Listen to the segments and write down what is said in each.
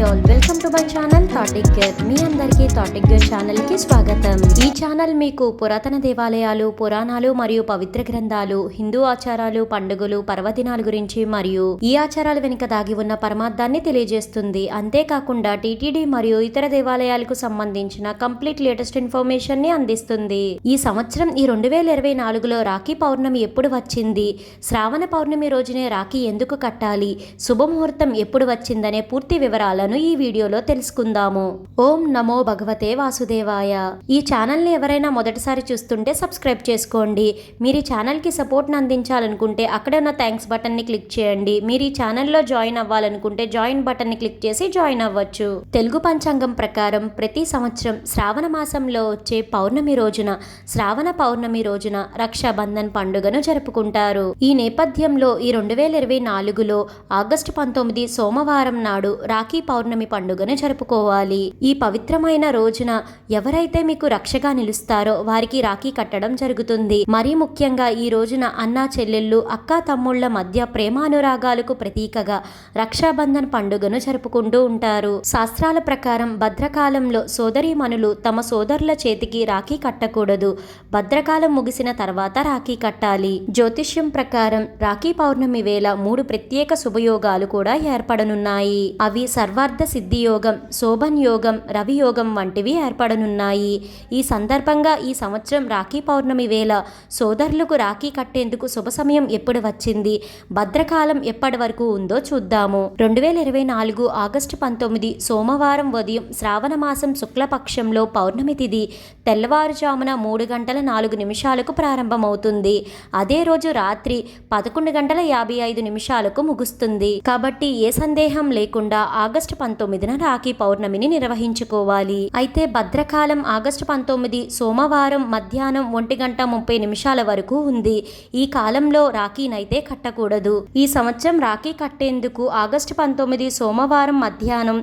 All, welcome to my channel థాటిక్ గర్. మీ అందరికీ థాటిక్ గర్ ఛానల్ కి స్వాగతం. ఈ ఛానల్ మీకు పురాతన దేవాలయాలు, పురాణాలు మరియు పవిత్ర గ్రంథాలు, హిందూ ఆచారాలు, పండుగలు, పర్వదినాల గురించి మరియు ఈ ఆచారాల వెనుక దాగి ఉన్న పరమార్థాన్ని తెలియజేస్తుంది. అంతేకాకుండా టీటీడీ మరియు ఇతర దేవాలయాలకు సంబంధించిన కంప్లీట్ లేటెస్ట్ ఇన్ఫర్మేషన్ ని అందిస్తుంది. ఈ సంవత్సరం ఈ 2024లో రాఖీ పౌర్ణమి ఎప్పుడు వచ్చింది, శ్రావణ పౌర్ణమి రోజునే రాఖీ ఎందుకు కట్టాలి, శుభముహూర్తం ఎప్పుడు వచ్చిందనే పూర్తి వివరాలను ఈ వీడియోలో తెలుసుకుందాము. ఓం నమో భగవతే వాసుదేవాయ. ఈ ఛానల్ ని ఎవరైనా మొదటిసారి చూస్తుంటే సబ్స్క్రైబ్ చేసుకోండి. మీరు ఈ ఛానల్ కి సపోర్ట్ ని అందించాలనుకుంటే అక్కడ ఉన్న థ్యాంక్స్ బటన్ ని క్లిక్ చేయండి. మీరు ఈ ఛానల్లో జాయిన్ అవ్వాలనుకుంటే జాయిన్ బటన్ ని క్లిక్ చేసి జాయిన్ అవ్వచ్చు. తెలుగు పంచాంగం ప్రకారం ప్రతి సంవత్సరం శ్రావణ మాసంలో వచ్చే పౌర్ణమి రోజున, శ్రావణ పౌర్ణమి రోజున రక్షాబంధన్ పండుగను జరుపుకుంటారు. ఈ నేపథ్యంలో ఈ 2024లో ఆగస్టు 19 సోమవారం నాడు రాఖీ పౌర్ణమి పండుగను జరుపుకోవాలి. ఈ పవిత్రమైన రోజున ఎవరైతే మీకు రక్షగా నిలుస్తారో వారికి రాఖీ కట్టడం జరుగుతుంది. మరీ ముఖ్యంగా ఈ రోజున అన్నా చెల్లెళ్ళు, అక్కా తమ్ముళ్ల మధ్య ప్రేమానురాగాలకు ప్రతీకగా రక్షాబంధన్ పండుగను జరుపుకుంటూ ఉంటారు. శాస్త్రాల ప్రకారం భద్రకాలంలో సోదరీమణులు తమ సోదరుల చేతికి రాఖీ కట్టకూడదు. భద్రకాలం ముగిసిన తర్వాత రాఖీ కట్టాలి. జ్యోతిష్యం ప్రకారం రాఖీ పౌర్ణమి వేళ 3 ప్రత్యేక శుభయోగాలు కూడా ఏర్పడనున్నాయి. అవి సర్వార్థ సిద్ధి యోగం, శోభన్ యోగం, రవి యోగం వంటివి ఏర్పడనున్నాయి. ఈ సందర్భంగా ఈ సంవత్సరం రాఖీ పౌర్ణమి వేళ సోదరులకు రాఖీ కట్టేందుకు శుభ సమయం ఎప్పుడు వచ్చింది, భద్రకాలం ఎప్పటి వరకు ఉందో చూద్దాము. 2024 ఆగస్టు 19 సోమవారం ఉదయం శ్రావణ మాసం శుక్లపక్షంలో పౌర్ణమి తిథి తెల్లవారుజామున 3:04 ప్రారంభమవుతుంది. అదే రోజు రాత్రి 11:55 ముగుస్తుంది. కాబట్టి ఏ సందేహం లేకుండా ఆగస్టు 19న రాఖీ పౌర్ణమిని నిర్వహించుకోవాలి. అయితే భద్రకాలం ఆగస్టు 19 సోమవారం మధ్యాహ్నం 1:30 వరకు ఉంది. ఈ కాలంలో రాఖీనైతే కట్టకూడదు. ఈ సంవత్సరం రాఖీ కట్టేందుకు ఆగస్టు 19 సోమవారం మధ్యాహ్నం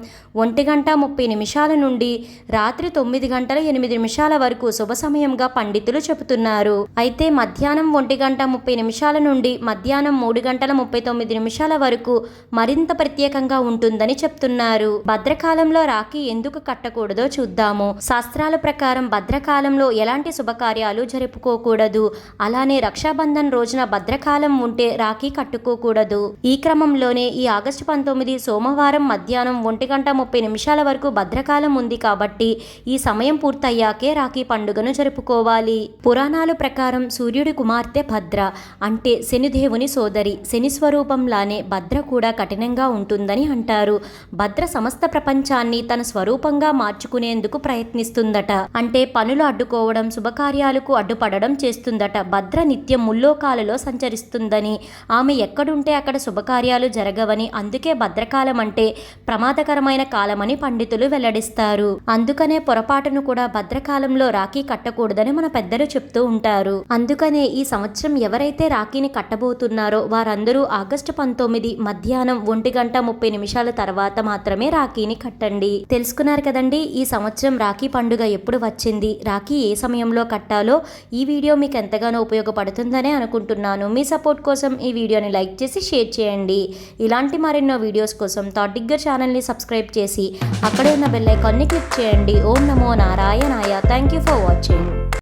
1:30 నుండి రాత్రి 9:08 వరకు శుభ సమయంగా పండితులు చెబుతున్నారు. అయితే మధ్యాహ్నం 1:30 నుండి మధ్యాహ్నం 3:39 వరకు మరింత ప్రత్యేకంగా ఉంటుందని చెప్తున్నారు. భద్రకాలంలో రాఖీ ఎందుకు కట్టకూడదో చూద్దాము. శాస్త్రాల ప్రకారం భద్రకాలంలో ఎలాంటి శుభకార్యాలు జరుపుకోకూడదు. అలానే రక్షాబంధన్ రోజున భద్రకాలం ఉంటే రాఖీ కట్టుకోకూడదు. ఈ క్రమంలోనే ఈ ఆగస్టు 19 సోమవారం మధ్యాహ్నం 1:30 వరకు భద్రకాలం ఉంది కాబట్టి ఈ సమయం పూర్తయ్యాకే రాఖీ పండుగను జరుపుకోవాలి. పురాణాల ప్రకారం సూర్యుడి కుమార్తె భద్ర అంటే శనిదేవుని సోదరి. శని స్వరూపంలానే భద్ర కూడా కఠినంగా ఉంటుందని అంటారు. భద్ర సమస్త ప్రపంచాన్ని తన స్వరూపంగా మార్చుకునేందుకు ప్రయత్నిస్తుందట. అంటే పనులు అడ్డుకోవడం, శుభకార్యాలకు అడ్డుపడడం చేస్తుందట. భద్ర నిత్యం ముల్లోకాలలో సంచరిస్తుందని, ఆమె ఎక్కడుంటే అక్కడ శుభకార్యాలు జరగవని, అందుకే భద్రకాలం అంటే ప్రమాదకరమైన కాలమని పండితులు వెల్లడిస్తారు. అందుకనే పొరపాటును కూడా భద్రకాలంలో రాఖీ కట్టకూడదని మన పెద్దలు చెప్తూ ఉంటారు. అందుకనే ఈ సంవత్సరం ఎవరైతే రాఖీని కట్టబోతున్నారో వారందరూ ఆగస్టు 19 మధ్యాహ్నం 1:30 తర్వాత మాత్రమే రాఖీని కట్టండి. తెలుసుకున్నారు కదండి, ఈ సంవత్సరం రాఖీ పండుగ ఎప్పుడు వచ్చింది, రాఖీ ఏ సమయంలో కట్టాలో ఈ వీడియో మీకు ఎంతగానో ఉపయోగపడుతుందనే అనుకుంటున్నాను. మీ సపోర్ట్ కోసం ఈ వీడియోని లైక్ చేసి షేర్ చేయండి. ఇలాంటి మరెన్నో వీడియోస్ కోసం థాటిక్ గర్ ఛానల్ని సబ్స్క్రైబ్ చేసి అక్కడే ఉన్న బెల్ ఐకాన్ని క్లిక్ చేయండి. ఓం నమో నారాయణాయ. Thank you for watching.